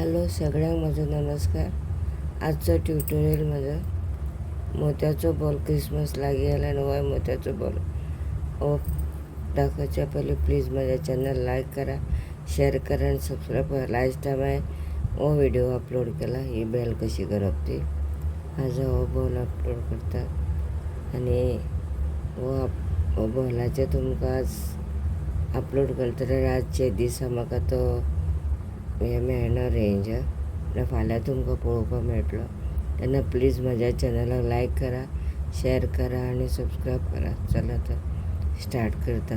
Hello सगळ्यांक म्हजो नमस्कार. आजचो ट्युटोरियल म्हजो मोत्याचो बॉल. क्रिसमस लागीं आयला आनी हो मोत्याचो बॉल हो दाखोवच्या पयलीं प्लीज म्हज्या चॅनल लायक करा, शेअर करा आनी सबस्क्रायब करा. लास्ट टायम हांवें हो व्हिडिओ अपलोड केला, ही बेल कशी करप ती. आज हो बॉल अपलोड करता आनी हो बॉलाचे तुमकां आज अपलोड करतले. आजचे दिसा म्हाका तो हे मेळना रेंज, फाल्यां तुमकां पळोवपाक मेळटलो. तेन्ना प्लीज म्हाज्या चॅनलाक लायक करा, शेअर करा आनी सबस्क्रायब करा. चला तर स्टार्ट करता.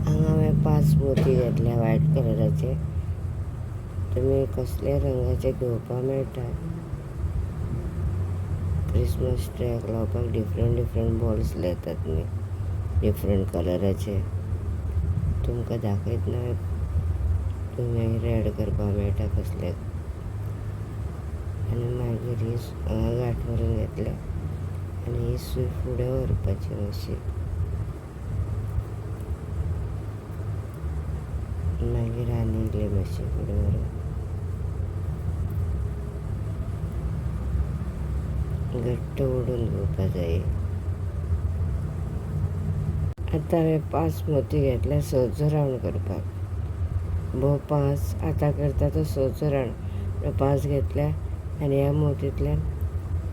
हांगा हांवें 5 मोती घेतल्या व्हायट कलराचे. तुमी कसले रंगाचे घेवपाक मेळटा. क्रिसमस ट्रॅक लावपाक डिफरंट बॉल्स येतात न्ही, डिफरंट कलराचे. तुमकां दाखयतना तुमी रेड करपाक मेळटा कसले. आनी मागीर ही हांगा गांठ मारून घेतल्या आनी ही सूय फुडें व्हरपाची मातशी. मागीर आनी इल्ली मातशी फुडें व्हरून घट्ट ओडून घेवपाक जाय. आतां हांवें 5 मोती घेतल्या 6चो रावंड करपाक. 5 आतां करता तो 6चो रावंड. 5 घेतल्या आनी ह्या मोतींतल्यान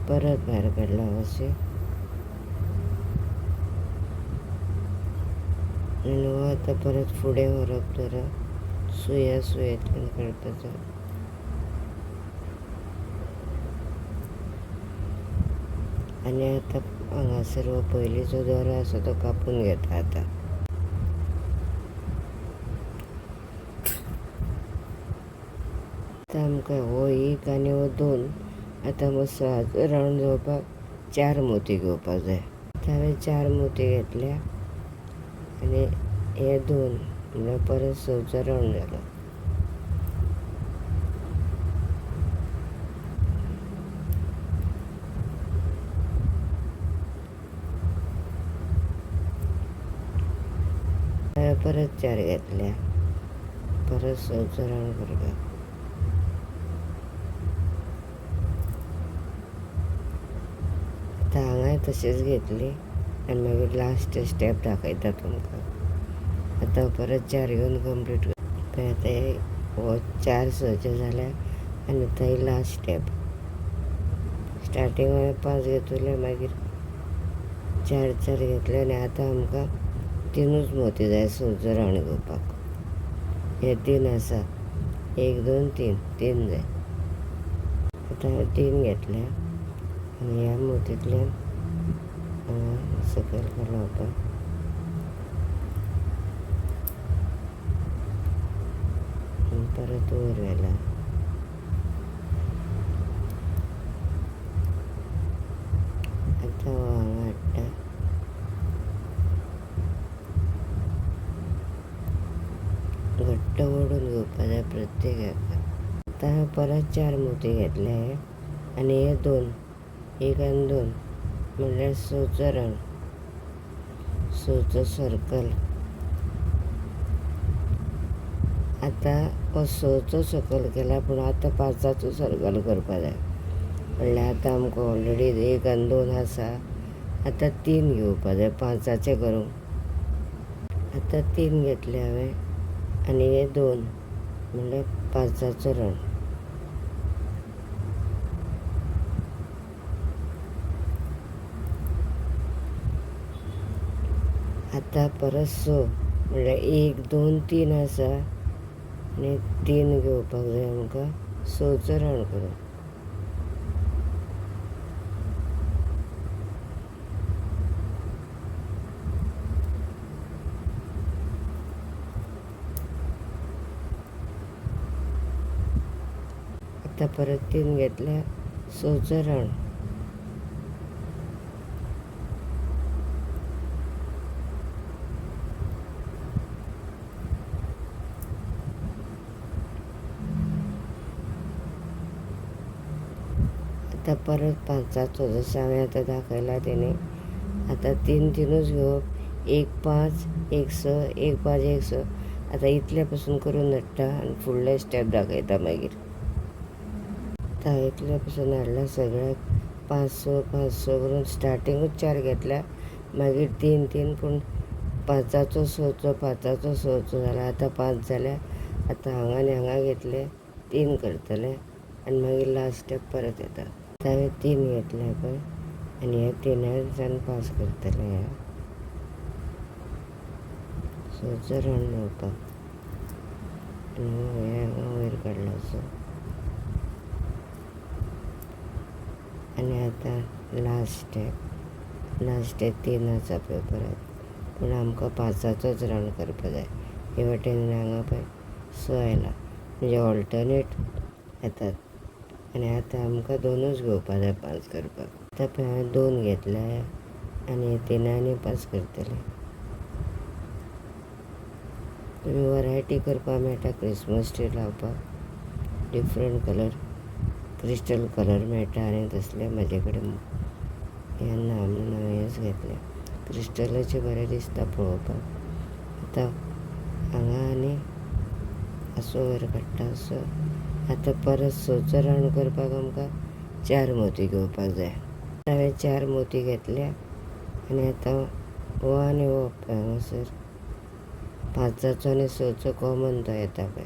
परत भायर काडला अशें. आनी हो आतां परत फुडें व्हरप तर सुयेंतल्यान काडपाचो. आनी आतां हांगासर हो पयलींचो दोरो आसा तो कापून घेता. आतां आमकां हो एक आनी हो 2 आतां 6चो रावंड जावपाक 4 मोती घेवपाक जाय. आतां हांवें 4 मोती घेतल्या आनी हे 2 म्हणल्यार परत 6चो रावंड जालो. हांवें परत 4 घेतल्या, परत 6चो रावंड करपाक. आतां हांगाय तशीच घेतली आनी मागीर लास्ट स्टेप दाखयता तुमकां. आतां परत 4 घेवन कंप्लीट कर. आतां हो 4 6चे जाल्या आनी थंय लास्ट स्टेप. स्टार्टींग हांवें 5 घेतले, मागीर 4 घेतले आनी आतां आमकां 3च मोती जाय 6चो रावंड घेवपाक. हे 3 आसा, 1 2 3 जाय. आतां हांवें 3 घेतल्या आनी ह्या मोतींतल्यान सकयल लावपाक. आनी परत वयर व्हेला. आतां हो हांगा हाडटा. घट्ट ओडून घेवपाक जाय प्रत्येक हेका. आतां हांवें परत 4 मोती घेतले आनी हे 2, 1 आनी 2 म्हणल्यार 6चो रावंड, 6चो सर्कल. आतां हो 6चो सर्कल केला, पूण आतां 5चो सर्कल करपाक जाय. म्हणल्यार आतां आमकां ऑलरेडी 1 आनी 2 आसा. आतां 3 घेवपाक जाय 5चे करूंक. आतां 3 घेतले हांवें आनी हे 2 म्हणल्यार 5चो रावंड. आतां परत 6 म्हणल्यार 1 2 3 आसा आनी 3 घेवपाक जाय आमकां 6चो रावंड करूंक. आतां परत 3 घेतल्या 6चो रावंड. आतां परत 5चो जशें हांवें आतां दाखयला तेणी. आतां 3 घेवप. 1 5 1 6 1 5 1 6 आतां इतले पासून करून धाडटा आनी फुडले स्टेप दाखयता मागीर. आतां इतले पासून हाडला सगळ्याक 5-6 करून स्टार्टिंगूच 4 घेतल्या, मागीर 3 पूण 5चो 6चो जाला. आतां 5 जाल्या. आतां हांगा आनी हांगा घेतले 3 करतले आनी मागीर लास्ट स्टेप परत येता. आतां हांवें 3 घेतले पळय आनी हे 3सान पास करतले. ह्या 6चो राउंड घेवपाक आनी हे हांगा वयर काडला असो. आनी आतां लास्ट स्टेप 3 आसा पळय परत, पूण आमकां 5चोच राउंड करपा जाय. हे वाटेन हांगा पळय 6 आयला, म्हणजे ऑल्टरनेट येतात. आनी आतां आमकां 2च घेवपा जाय 5 करपाक. आतां पळय हांवें 2 घेतले आनी 3नी पास करतले. तुमी वरायटी करपाक मेळटा. क्रिसमस ट्री लावपाक डिफरंट कलर, क्रिस्टल कलर मेळटा आनी तसले म्हाजे कडेन येन्ना. म्हणून हांवें हेच घेतले. क्रिस्टलाचे बरें दिसता पळोवपाक. आतां हांगा आनी असो वयर काडटा असो. आतां परत 6चो राउंड करपाक आमकां 4 मोती घेवपाक जाय. हांवें 4 मोती घेतल्या आनी आतां हो आनी हो पळय हांगासर 5चो आनी 6चो कॉमन तो येता पळय.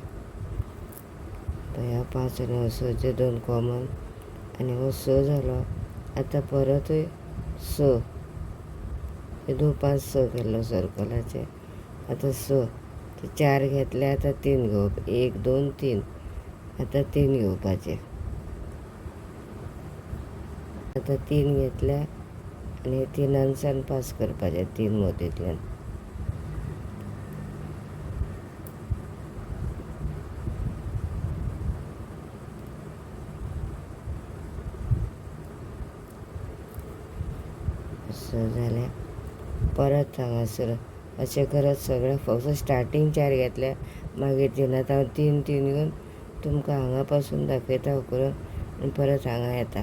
ह्या 5 आनी हो 6चे 2 कॉमन आनी हो 6 जालो. आतां परतूय 6, हितून 5-6 केल्लो सर्कलाचे. आतां 6 ते 4 घेतले. आतां 3 घेवप. 1 2 3. आतां 3 घेवपाचे. आतां 3 घेतल्या आनी 3सान पास करपाचे 3 मोतींतल्यान. असो जाल्या परत हांगासर अशें करत सगळ्याक फक्त स्टार्टींग 4 घेतल्या, मागीर 3. आतां हांव 3 घेवन तुमकां हांगा पासून दाखयता हो करून आनी परत हांगा येता.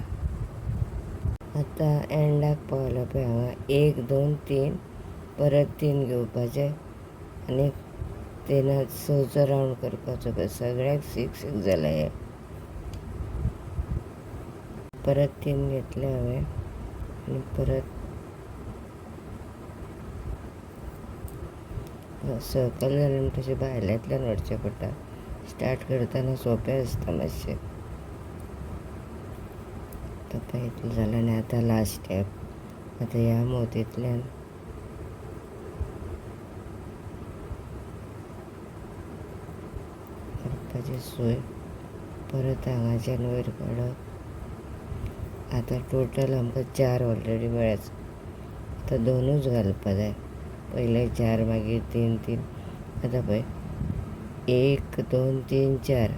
आतां एंडाक पावला पळय हांगा 1 2 3. परत 3 घेवपाचे आनी 6चो राउंड करपाचो पळय. सगळ्याक 6 जाले हे. परत 3 घेतले हांवें आनी परत सर्कल जालें म्हणटा तशें भायल्यांतल्यान व्हरचें पडटा. स्टार्ट करतना सोंपें आसता मातशें. आतां इतलें जालें आनी आतां लास्ट स्टेप. आतां ह्या मोतींतल्यान करपाची सूय परत हांगाच्यान वयर काडप. आतां टोटल आमकां 4 ऑलरेडी मेळ्ळ्यात. आतां 2च घालपा जाय. पयले 4 मागीर 3. आतां पळय 1 2 3 4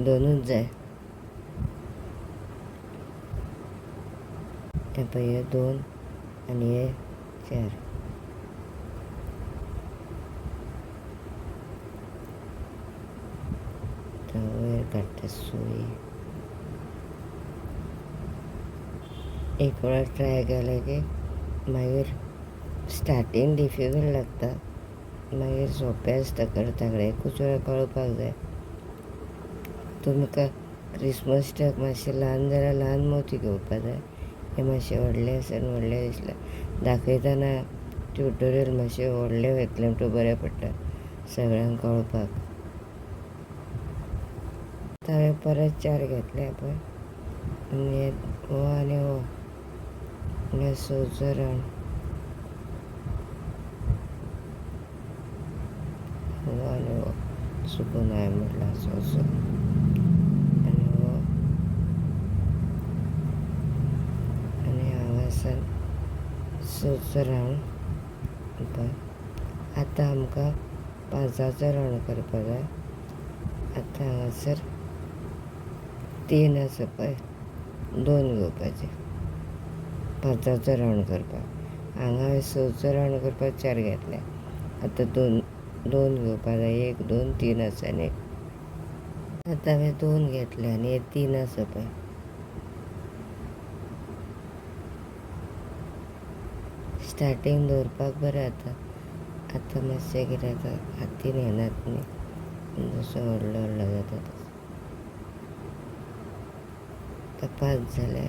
2च जाय. हे पळय हे 2 आनी हे 4. आतां वयर काडटा सूय. एक वेळा ट्राय केलें की मागीर स्टार्टींग डिफिकल्ट लागता, मागीर सोंपें आसता करता कडेन. एकूच वेळा कळपाक जाय. तुमकां क्रिसमस ट्रीक मातशें ल्हान जाल्यार ल्हान मोती घेवपा जाय. हे मातशे व्हडले आसा व्हडले दिसले. दाखयतना ट्युटोरियल मातशें व्हडलें घेतलें म्हणटूच बरें पडटा सगळ्यांक कळपाक. आतां हांवें परत 4 घेतल्या पळय आनी हो आनी हो 6चो राउंड. हो आनी हो चुकून हांवें म्हणला असो आनी हो आनी हांगासान 6चो राउंड पळय. आतां आमकां 5चो राउंड करपा जाय. आतां हांगासर 3 आसा पळय, 2 घेवपाचे 5चो राउंड करपाक. हांगा हांवें 6चो राउंड करपाक 4 घेतल्या. आतां 2 घेवपा जाय. 1 2 3 आसा न्ही. आतां हांवें 2 घेतले आनी हे 3 आसा पळय. स्टार्टींग दवरपाक बरें जाता. आता मस्या गिरायचा हाती नेणार नाही, पण जसं ओढलं जातात. आता 5 झाले.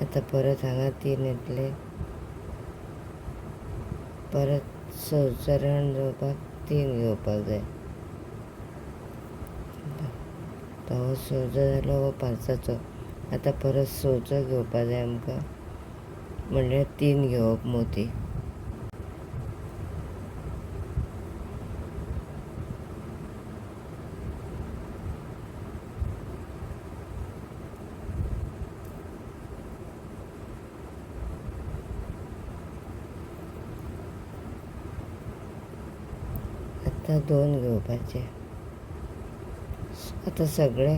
आता परत हांगा 3 येतले. परत 6चो राउंड जावपाक 3 घेवपाक जाय. तो 6चो जालो हो 5चो. आता परत 6चो घेवपा जाय आमकां, म्हणल्यार 3 घेवप मोती. आता 2 घेवपाचे. आता सगळे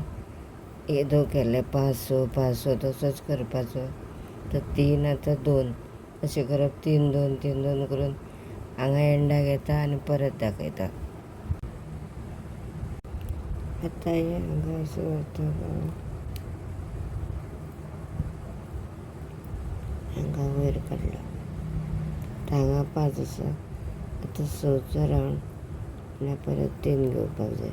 येदो केले 5 5 तसोच करपाचो. तर 3 आता 2 अशें करप. 3 2 3 2 करून हांगा एंडाक येता आनी परत दाखयता. आता हे हांगा अशें वता, हांगा वयर काडलो. हांगा 5 आसा. आता 6चो राउंड म्हणल्यार परत 3 घेवपाक जाय.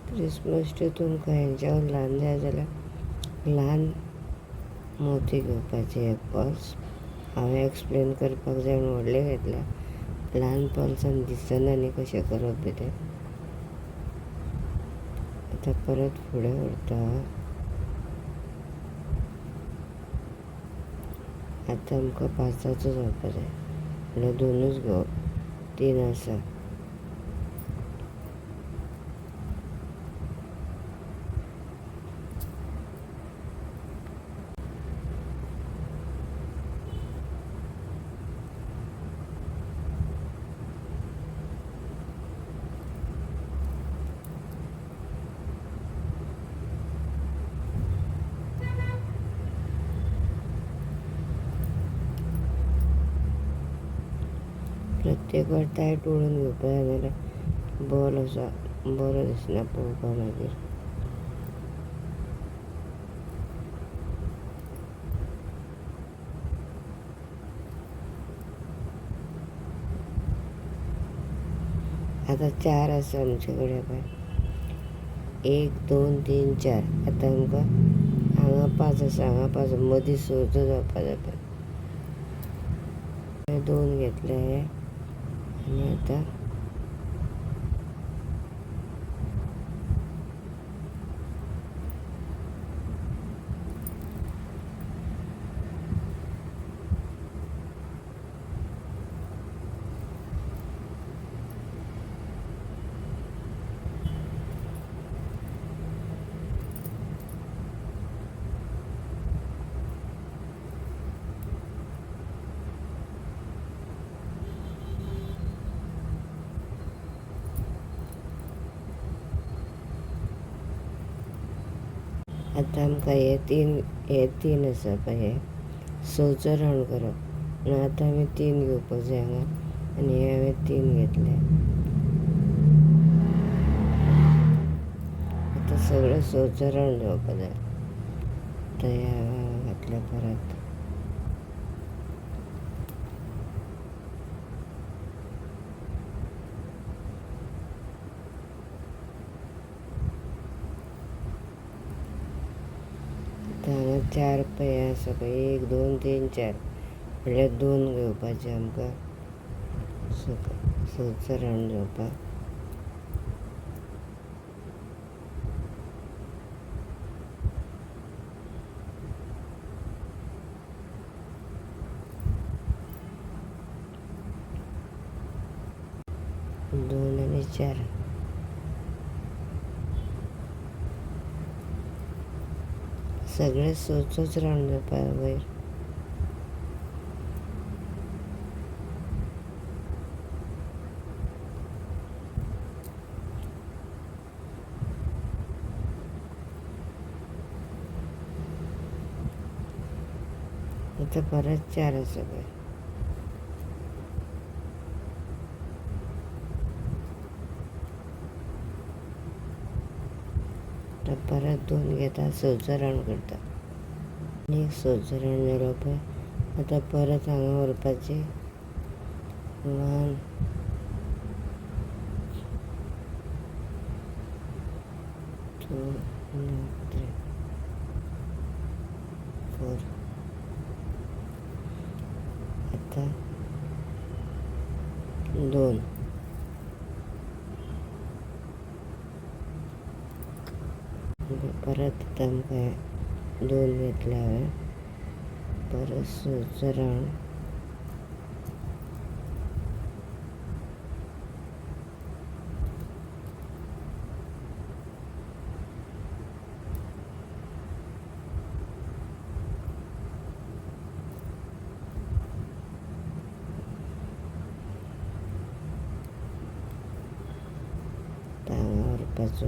क्रिसमस ट्री तुमकां हेंच्यावर ल्हान जाय जाल्यार ल्हान मोती घेवपाचे. हे पर्स हांवें एक्सप्लेन करपाक जाय म्हूण व्हडले घेतल्या. ल्हान पर्सान दिसना न्ही कशें करप बी तें. आता परत फुडें व्हरता. आतां आमकां 5चो जावपा जाय, म्हणल्यार 2च घेवप. 3 आसा. प्रत्येक वार टायट ओडून घेवपा जाय, नाल्यार बॉल असो बरो दिसना पळोवपा मागीर. आतां 4 आसा आमचे कडेन पळय. 1 2 3 4. आतां आमकां हांगा 5 आसा, हांगा 5. मदीं 6चो जावपा जाय पळय. 2 घेतले आनी आतां आमकां हे 3 आसा पळय. हे 6चो राउंड करप. म्हणून आतां आमी 3 घेवपाक जाय हांगा, आनी हे हांवें 3 घेतले. आतां सगळे 6चो राउंड जावपा जाय. आतां हे हांगा घातले परत. आतां हांगा 4 पळय आसा पळय. 1 2 3 4. म्हणल्यार 2 घेवपाचे आमकां 6चो राउंड जावपाक. दोन आनी 4. सगळे 6चोच राउंड जावपा वयर. आतां परत 4 आसा पळय. आता परत 2 घेता, 6 राऊंड करता आनी 6 राऊंड जालो पळय. आता परत हांगा व्हरपाचें 1 2 3 4. आता 2 परत आतां आमकां 2 घेतले हांवें. परत 6 राऊंड. हांगा व्हरपाचो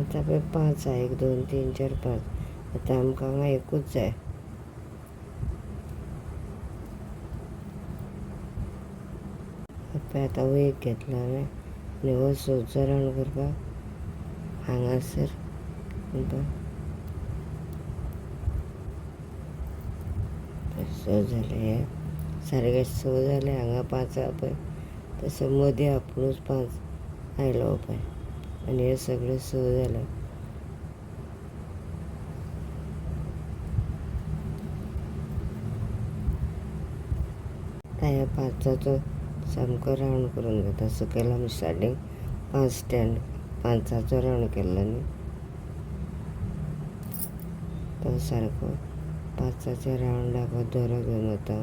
आतां पळय 5 आहा. 1 2 3 4 5. आतां आमकां हांगा एकूच जाय. पळय आतां हो एक घेतलो हांवें आनी हो 6 राऊंड करपाक हांगासर 6 जाले. हे सारके 6 जाले. हांगा 5 आहा पळय तसो मदीं आपुणूच 5 आयलो पळय आनी हे सगळे 6 जाले. ह्या 5चाचो सामको राऊंड करून घेता. सकयल आमी स्टार्टींग 5 स्टँड 5चाचो राऊंड केल्लो न्ही, तो सारको 5चाच्या राऊंडाक हो दोरो घेवन वता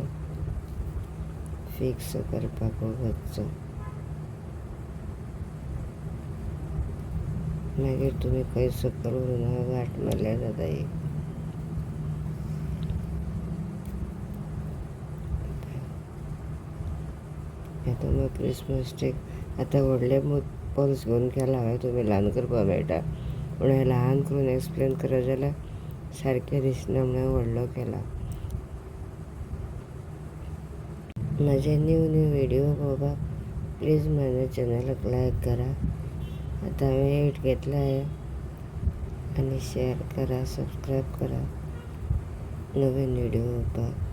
फिक्स करपाक हो वचचो. मागीर तुमी खंय सकयल व्हरून वाट मारल्यार जाता. एक आतां मग क्रिसमस ट्री आतां व्हडले पल्स घेवन केला हांवें. तुमी ल्हान करपाक मेळटा पूण हें ल्हान करून एक्सप्लेन करत जाल्यार सारकें दिसना म्हणून व्हडलो केला. म्हाजे न्यू व्हिडियो पळोवपाक प्लीज म्हाज्या चॅनलाक लायक करा. आतां हांवें 8 घेतला आनी शेअर करा, सबस्क्रायब करा नवीन व्हिडियो पळोवपाक.